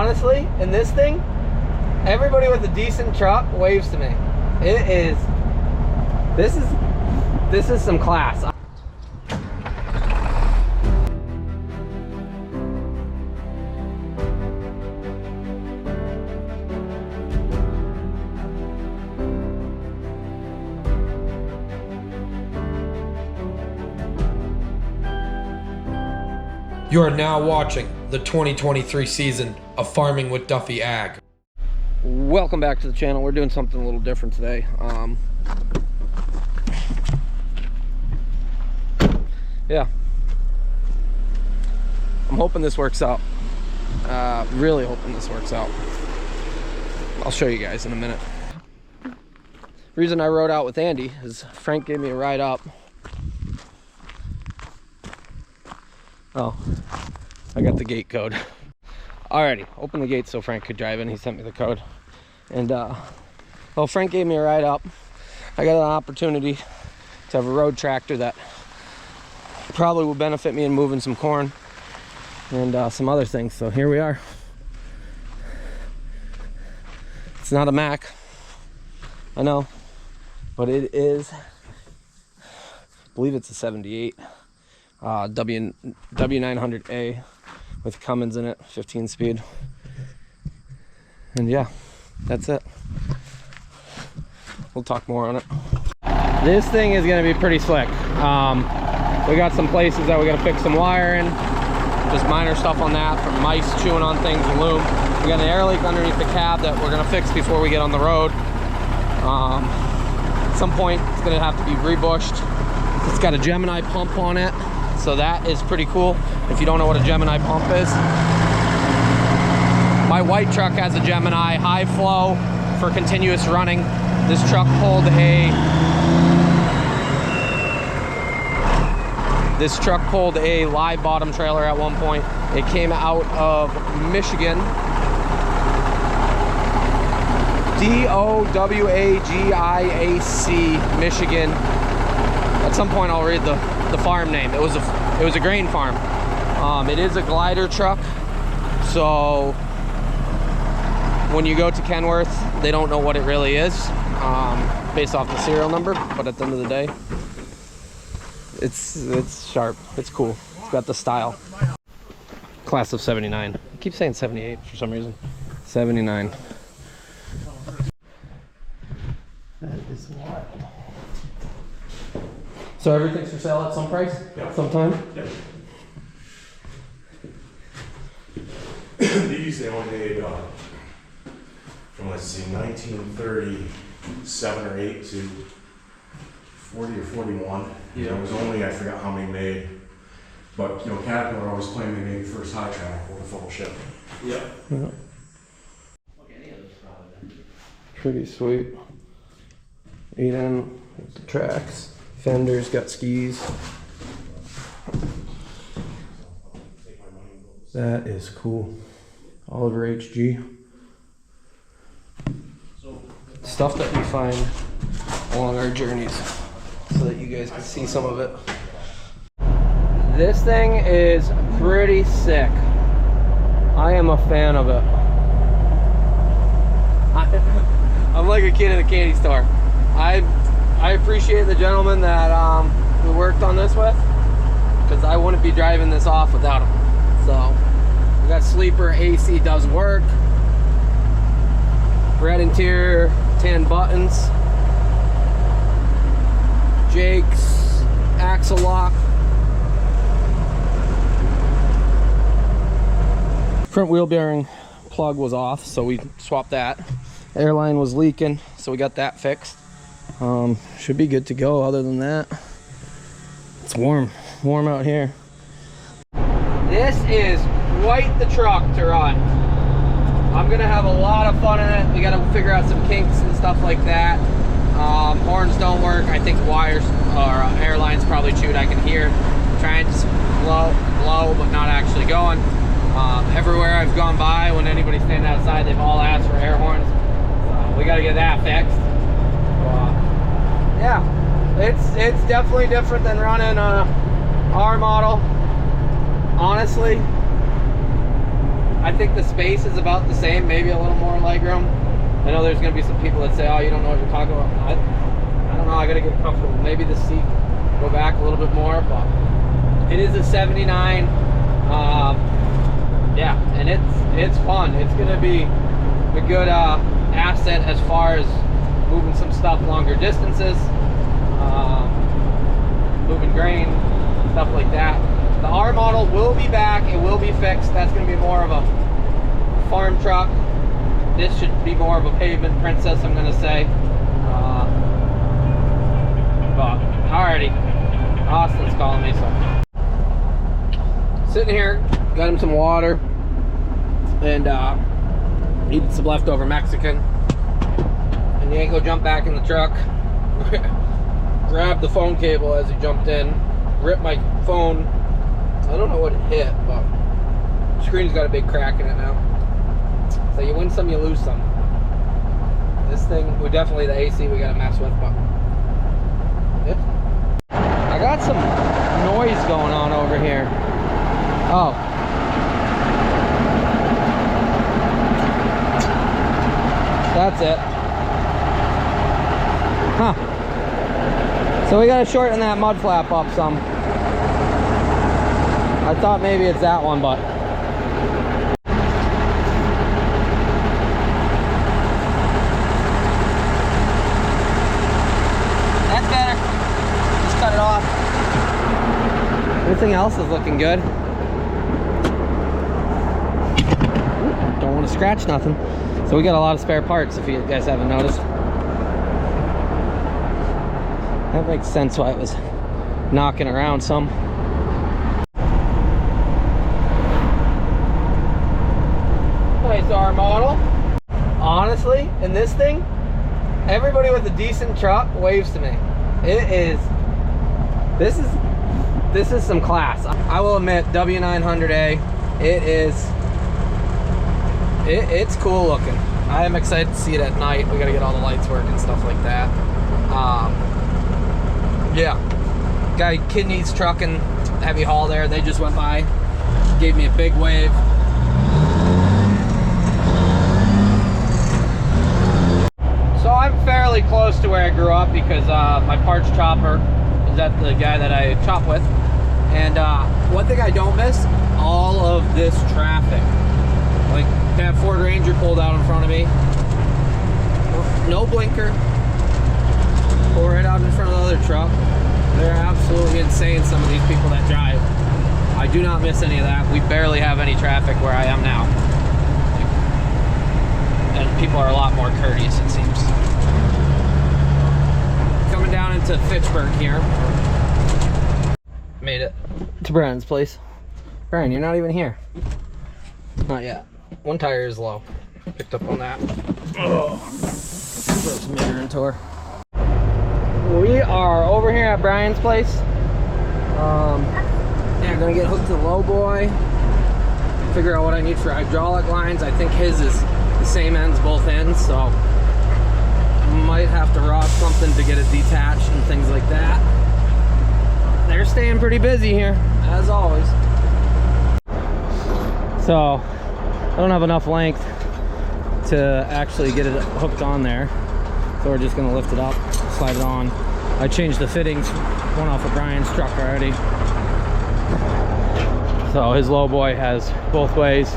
honestly, in this thing, everybody with a decent truck waves to me. This is some class. You are now watching the 2023 season of Farming with Duffy Ag. Welcome back to the channel. We're doing something a little different today. Yeah, I'm hoping this works out. Really hoping this works out. I'll show you guys in a minute. Reason I rode out with Andy is Frank gave me a ride up. Oh, I got the gate code. Alrighty, open the gate so Frank could drive in. He sent me the code. And well, Frank gave me a ride up. I got an opportunity to have a road tractor that probably will benefit me in moving some corn and some other things. So here we are. It's not a Mack, I know, but it is, I believe it's a 78 W900A with Cummins in it, 15 speed. And yeah, that's it. We'll talk more on it. This thing is gonna be pretty slick. We got some places that we gotta fix some wiring, just minor stuff on that from mice chewing on things and loom. We got an air leak underneath the cab that we're gonna fix before we get on the road. At some point it's gonna have to be rebushed. It's got a Gemini pump on it, so that is pretty cool. If you don't know what a Gemini pump is, my white truck has a Gemini high flow for continuous running. This truck pulled a live bottom trailer at one point. It came out of Michigan. D-O-W-A-G-I-A-C, Michigan. At some point I'll read the farm name. It was a grain farm. It is a glider truck, so when you go to Kenworth, they don't know what it really is, based off the serial number, but at the end of the day, it's sharp, it's cool, it's got the style. Class of 79. I keep saying 78 for some reason. 79. That is wild. So everything's for sale at some price? Yep. Sometime? Yep. These they only made from, let's see, 1937 or 8 to 40 or 41. Yeah. There was only, I forgot how many made. But, you know, Caterpillar always claimed they made the first high track with a full ship. Yep. Yeah. Pretty sweet. 8N with the tracks. Fenders, got skis. That is cool. Oliver HG. Stuff that we find along our journeys so that you guys can see some of it. This thing is pretty sick. I am a fan of it. I'm like a kid in a candy store. I appreciate the gentleman that we worked on this with, because I wouldn't be driving this off without him. So we got sleeper, AC does work, red interior, tan buttons, Jake's axle lock. Front wheel bearing plug was off, so we swapped that. Airline was leaking, so we got that fixed. Should be good to go. Other than that, it's warm out here. This is quite the truck to run. I'm gonna have a lot of fun in it. We gotta figure out some kinks and stuff like that. Horns don't work. I think wires or airlines probably chewed. I can hear trying to blow but not actually going. Everywhere I've gone by, when anybody's standing outside, they've all asked for air horns. We got to get that fixed. Yeah, it's definitely different than running our model. Honestly, I think the space is about the same, maybe a little more legroom. I know there's going to be some people that say, oh, you don't know what you're talking about. I don't know, I got to get comfortable. Maybe the seat go back a little bit more, but it is a 79. Yeah, and it's fun. It's going to be a good asset as far as moving some stuff longer distances, moving grain, stuff like that. The R model will be back. It will be fixed. That's going to be more of a farm truck. This should be more of a pavement princess, I'm going to say. But alrighty, Austin's calling me, so sitting here, got him some water, and eating some leftover Mexican. And Yanko jumped back in the truck, grabbed the phone cable as he jumped in, ripped my phone. I don't know what it hit, but the screen's got a big crack in it now. So you win some, you lose some. This thing, we definitely, the AC we gotta mess with, but yeah. I got some noise going on over here. Oh. That's it. Huh. So we gotta shorten that mud flap up some. I thought maybe it's that one, but that's better. Just cut it off. Everything else is looking good. Don't want to scratch nothing. So we got a lot of spare parts, if you guys haven't noticed. That makes sense why it was knocking around some. Nice R model. Honestly, in this thing, everybody with a decent truck waves to me. This is some class. I will admit, W900A, it's cool looking. I am excited to see it at night. We gotta get all the lights working and stuff like that. Yeah, guy Kidney's trucking heavy haul there. They just went by, gave me a big wave. So I'm fairly close to where I grew up because my parts chopper is at the guy that I chop with. And one thing I don't miss, all of this traffic. Like that Ford Ranger pulled out in front of me. No blinker. Pull right out in front of the other truck. They're absolutely insane, some of these people that drive. I do not miss any of that. We barely have any traffic where I am now. And people are a lot more courteous, it seems. Coming down into Fitchburg here. Made it to Brian's place. Brian, you're not even here. Not yet. One tire is low. Picked up on that. Oh. Throw some air into her. We are over here at Brian's place. Yeah, gonna get hooked to the low boy. Figure out what I need for hydraulic lines. I think his is the same ends, both ends, so might have to rob something to get it detached and things like that. They're staying pretty busy here, as always. So I don't have enough length to actually get it hooked on there, so we're just gonna lift it up, slide it on. I changed the fittings, one off of Brian's truck already. So his low boy has both ways.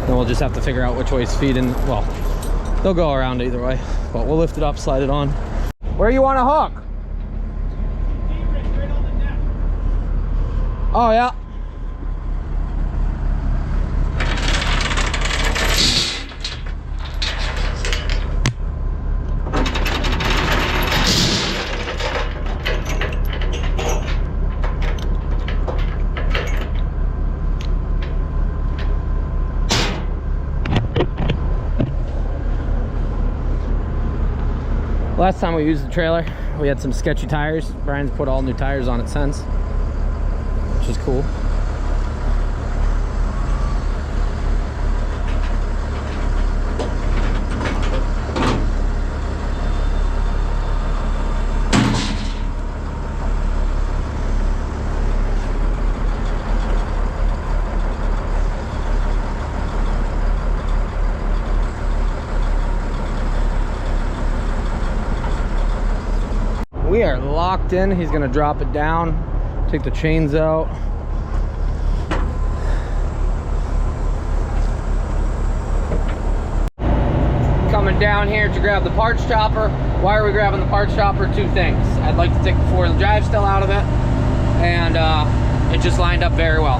Then we'll just have to figure out which way is feeding. Well, they'll go around either way, but we'll lift it up, slide it on. Where you want to hook? Right on the neck. Oh yeah. Last time we used the trailer, we had some sketchy tires. Brian's put all new tires on it since, which is cool. are locked in. He's gonna drop it down, take the chains out. Coming down here to grab the parts chopper. Why are we grabbing the parts chopper? Two things. I'd like to take the four-wheel drive still out of it, and it just lined up very well.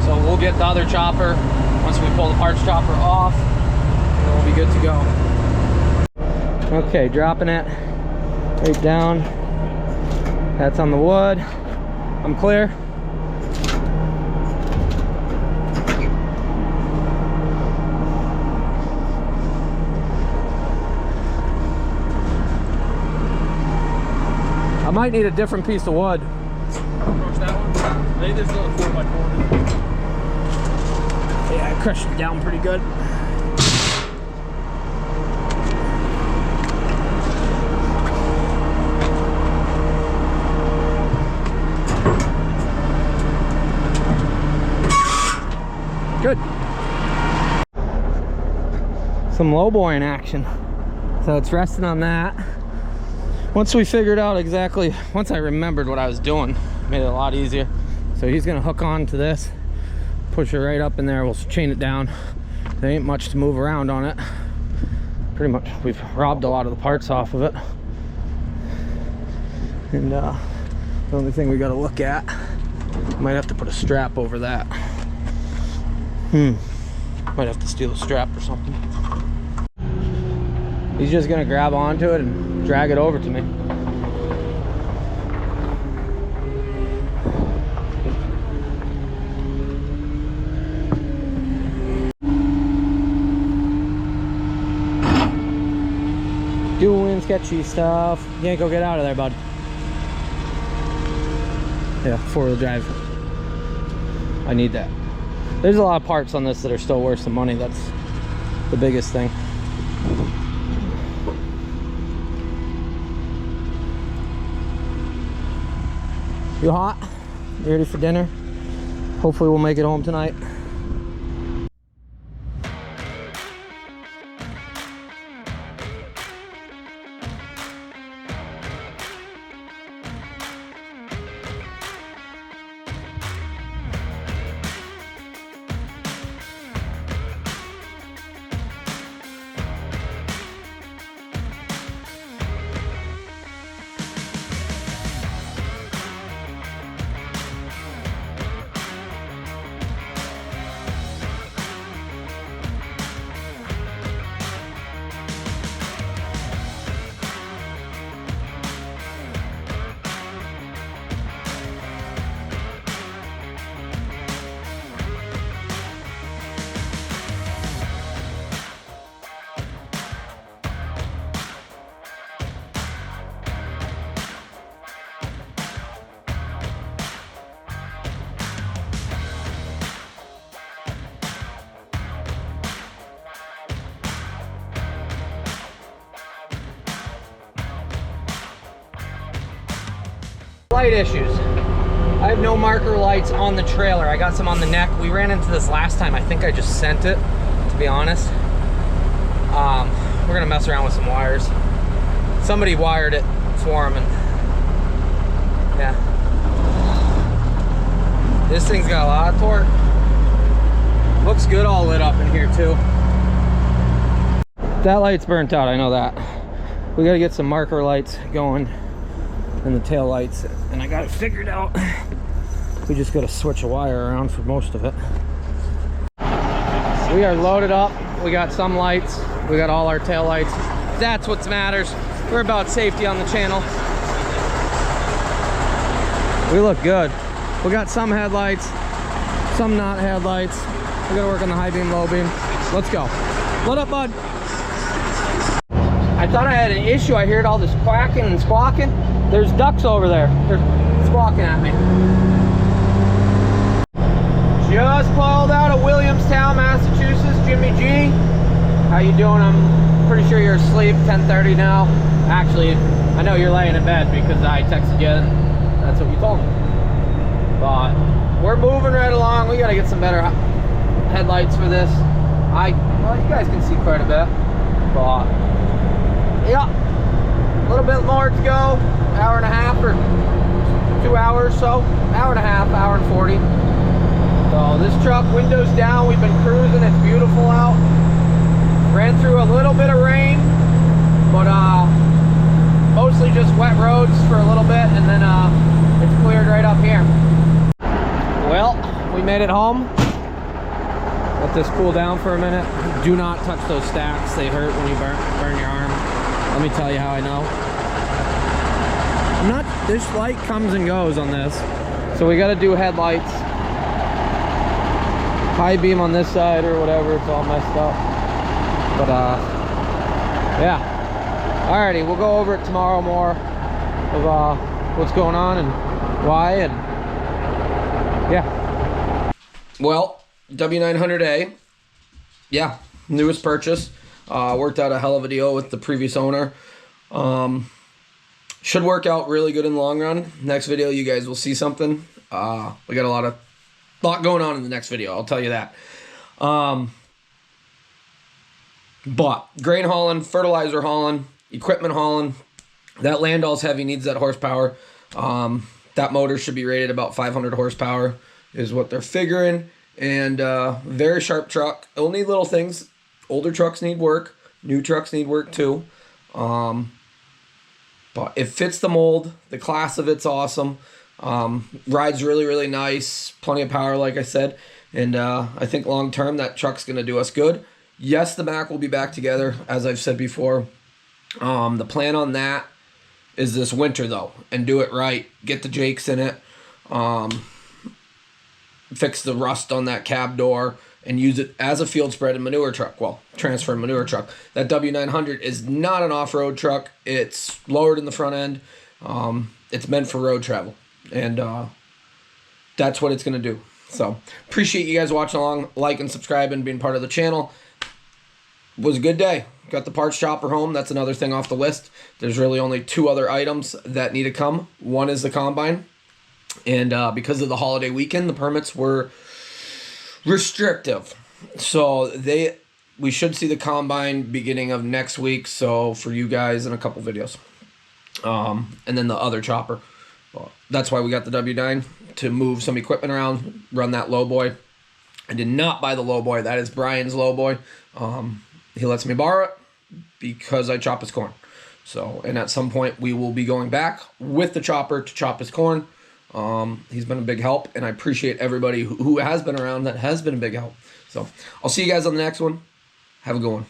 So we'll get the other chopper once we pull the parts chopper off, and then we'll be good to go. Okay, dropping it right down. That's on the wood. I'm clear. I might need a different piece of wood. Approach that one. I think there's another 4x4. Yeah, I crushed it down pretty good. Good. Some lowboying action. So it's resting on that. Once we figured out exactly, once I remembered what I was doing, made it a lot easier. So he's gonna hook on to this, push it right up in there, we'll chain it down. There ain't much to move around on it. Pretty much, we've robbed a lot of the parts off of it. And the only thing we gotta look at, might have to put a strap over that. Might have to steal a strap or something. He's just gonna grab onto it and drag it over to me. Doing sketchy stuff. You can't go get out of there, bud. Yeah, four-wheel drive. I need that. There's a lot of parts on this that are still worth some money. That's the biggest thing. You hot? You ready for dinner? Hopefully we'll make it home tonight. Light issues. I have no marker lights on the trailer. I got some on the neck. We ran into this last time. I think I just sent it, to be honest. We're gonna mess around with some wires. Somebody wired it for him, and yeah. This thing's got a lot of torque. Looks good all lit up in here too. That light's burnt out, I know that. We gotta get some marker lights going. And the tail lights, and I got it figured out. We just got to switch a wire around for most of it. We are loaded up. We got some lights. We got all our tail lights. That's what matters. We're about safety on the channel. We look good. We got some headlights, some not headlights. We got to work on the high beam, low beam. Let's go. Load up, bud. I thought I had an issue. I heard all this quacking and squawking. There's ducks over there. They're squawking at me. Just pulled out of Williamstown, Massachusetts. Jimmy G. How you doing? I'm pretty sure you're asleep. 10:30 now. Actually, I know you're laying in bed because I texted you and that's what you told me. But we're moving right along. We gotta get some better headlights for this. Well, you guys can see quite a bit. But yeah, a little bit more to go. hour and a half or 2 hours, so hour and a half, hour and 40. So this truck, windows down, we've been cruising, it's beautiful out. Ran through a little bit of rain, but mostly just wet roads for a little bit, and then it's cleared right up here. Well, we made it home. Let this cool down for a minute. Do not touch those stacks. They hurt when you burn your arm. Let me tell you how I know. This light comes and goes on this. So we got to do headlights. High beam on this side or whatever. It's all messed up. But yeah. Alrighty, we'll go over it tomorrow more of what's going on and why, and yeah. Well, W900A, yeah, newest purchase. Worked out a hell of a deal with the previous owner. Should work out really good in the long run. Next video, you guys will see something. We got a lot going on in the next video, I'll tell you that. But grain hauling, fertilizer hauling, equipment hauling, that Landau's heavy, needs that horsepower. That motor should be rated about 500 horsepower is what they're figuring. And very sharp truck. Only little things. Older trucks need work. New trucks need work too. But it fits the mold. The class of it's awesome. Rides really, really nice. Plenty of power, like I said. And I think long term that truck's going to do us good. Yes, the Mac will be back together, as I've said before. The plan on that is this winter, though, and do it right. Get the Jakes in it. Fix the rust on that cab door and use it as a field spread and manure truck. Well, transfer and manure truck. That W900 is not an off-road truck. It's lowered in the front end. It's meant for road travel. And that's what it's going to do. So, appreciate you guys watching along. Like and subscribe and being part of the channel. It was a good day. Got the parts chopper home. That's another thing off the list. There's really only 2 other items that need to come. One is the combine. And because of the holiday weekend, the permits were restrictive. So we should see the combine beginning of next week. So for you guys in a couple videos. And then the other chopper. Well, that's why we got the W9, to move some equipment around, run that lowboy. I did not buy the lowboy. That is Brian's lowboy. He lets me borrow it because I chop his corn. So, and at some point we will be going back with the chopper to chop his corn. He's been a big help, and I appreciate everybody who has been around that has been a big help. So I'll see you guys on the next one. Have a good one.